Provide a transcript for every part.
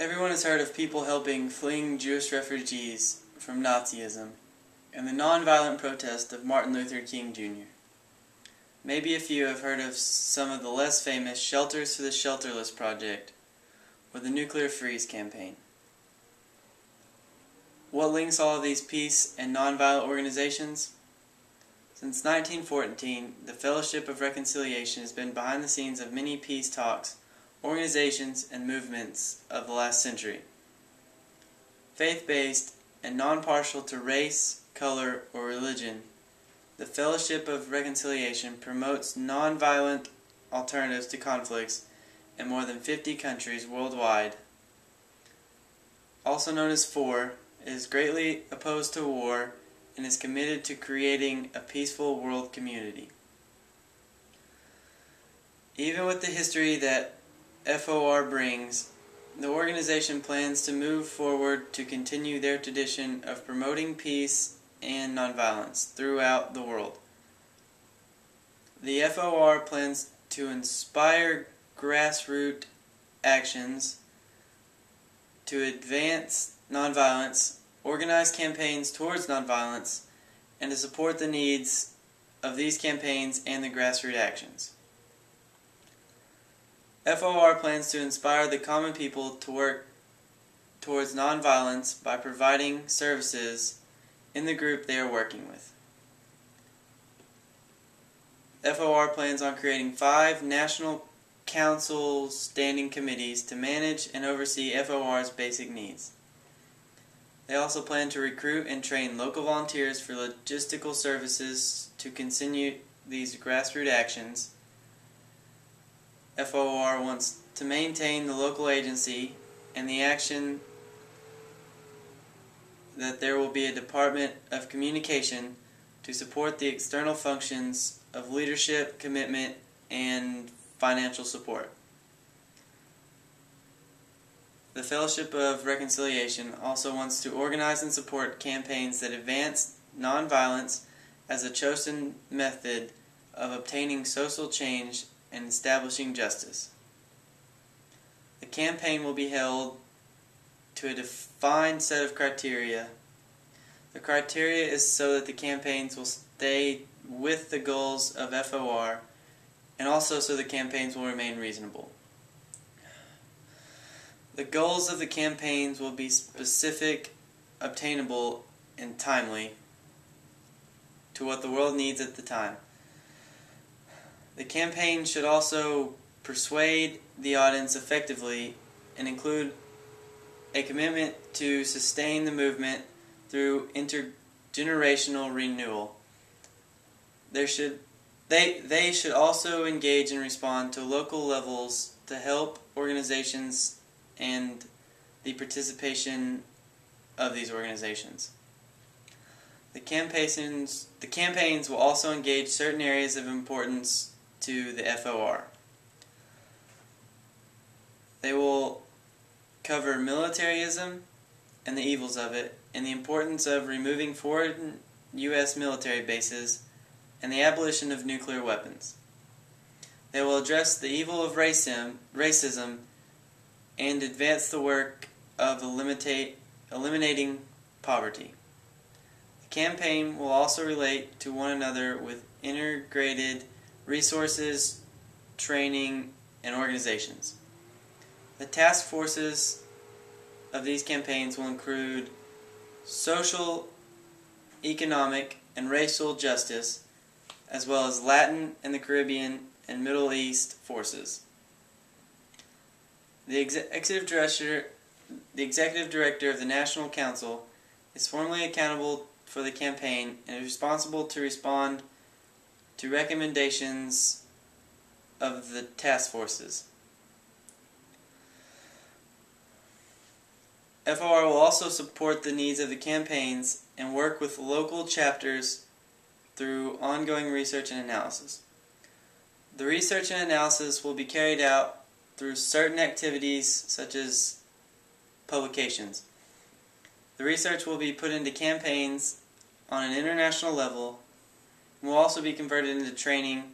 Everyone has heard of people helping fleeing Jewish refugees from Nazism and the nonviolent protest of Martin Luther King Jr. Maybe a few have heard of some of the less famous Shelters for the Shelterless Project or the Nuclear Freeze campaign. What links all of these peace and nonviolent organizations? Since 1914, the Fellowship of Reconciliation has been behind the scenes of many peace talks, organizations, and movements of the last century. Faith-based and non-partial to race, color, or religion, the Fellowship of Reconciliation promotes non-violent alternatives to conflicts in more than 50 countries worldwide. Also known as FOR, is greatly opposed to war and is committed to creating a peaceful world community. Even with the history that FOR brings, the organization plans to move forward to continue their tradition of promoting peace and nonviolence throughout the world. The FOR plans to inspire grassroots actions to advance nonviolence, organize campaigns towards nonviolence, and to support the needs of these campaigns and the grassroots actions. FOR plans to inspire the common people to work towards nonviolence by providing services in the group they are working with. FOR plans on creating 5 National Council standing committees to manage and oversee FOR's basic needs. They also plan to recruit and train local volunteers for logistical services to continue these grassroots actions. FOR wants to maintain the local agency and the action that there will be a Department of Communication to support the external functions of leadership, commitment, and financial support. The Fellowship of Reconciliation also wants to organize and support campaigns that advance nonviolence as a chosen method of obtaining social change and establishing justice. The campaign will be held to a defined set of criteria. The criteria is so that the campaigns will stay with the goals of FOR and also so the campaigns will remain reasonable. The goals of the campaigns will be specific, obtainable, and timely to what the world needs at the time. The campaign should also persuade the audience effectively and include a commitment to sustain the movement through intergenerational renewal. They should also engage and respond to local levels to help organizations and the participation of these organizations. The campaigns will also engage certain areas of importance to the FOR. They will cover militarism and the evils of it, and the importance of removing foreign U.S. military bases and the abolition of nuclear weapons. They will address the evil of racism and advance the work of eliminating poverty. The campaign will also relate to one another with integrated resources, training, and organizations. The task forces of these campaigns will include social, economic, and racial justice, as well as Latin and the Caribbean and Middle East forces. The executive director of the National Council is formally accountable for the campaign and is responsible to respond to recommendations of the task forces. FOR will also support the needs of the campaigns and work with local chapters through ongoing research and analysis. The research and analysis will be carried out through certain activities such as publications. The research will be put into campaigns on an international level and will also be converted into training,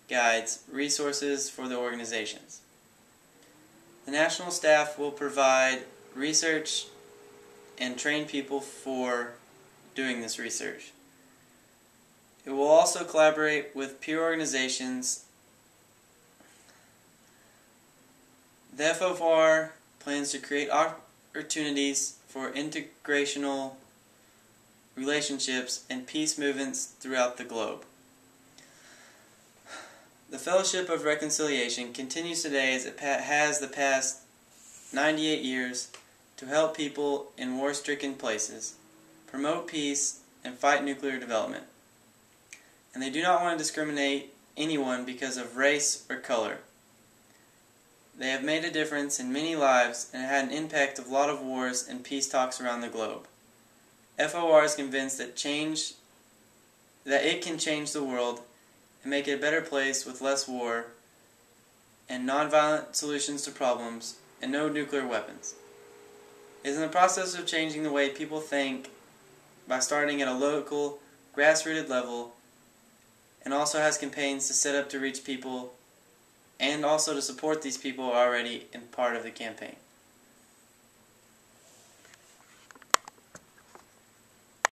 guides, resources for the organizations. The national staff will provide research and train people for doing this research. It will also collaborate with peer organizations. The FOR plans to create opportunities for integrational relationships and peace movements throughout the globe. The Fellowship of Reconciliation continues today as it has the past 98 years to help people in war-stricken places, promote peace, and fight nuclear development. And they do not want to discriminate anyone because of race or color. They have made a difference in many lives and had an impact of a lot of wars and peace talks around the globe. FOR is convinced that it can change the world and make it a better place with less war and nonviolent solutions to problems and no nuclear weapons. It is in the process of changing the way people think by starting at a local, grassrooted level, and also has campaigns to set up to reach people and also to support these people already in part of the campaign.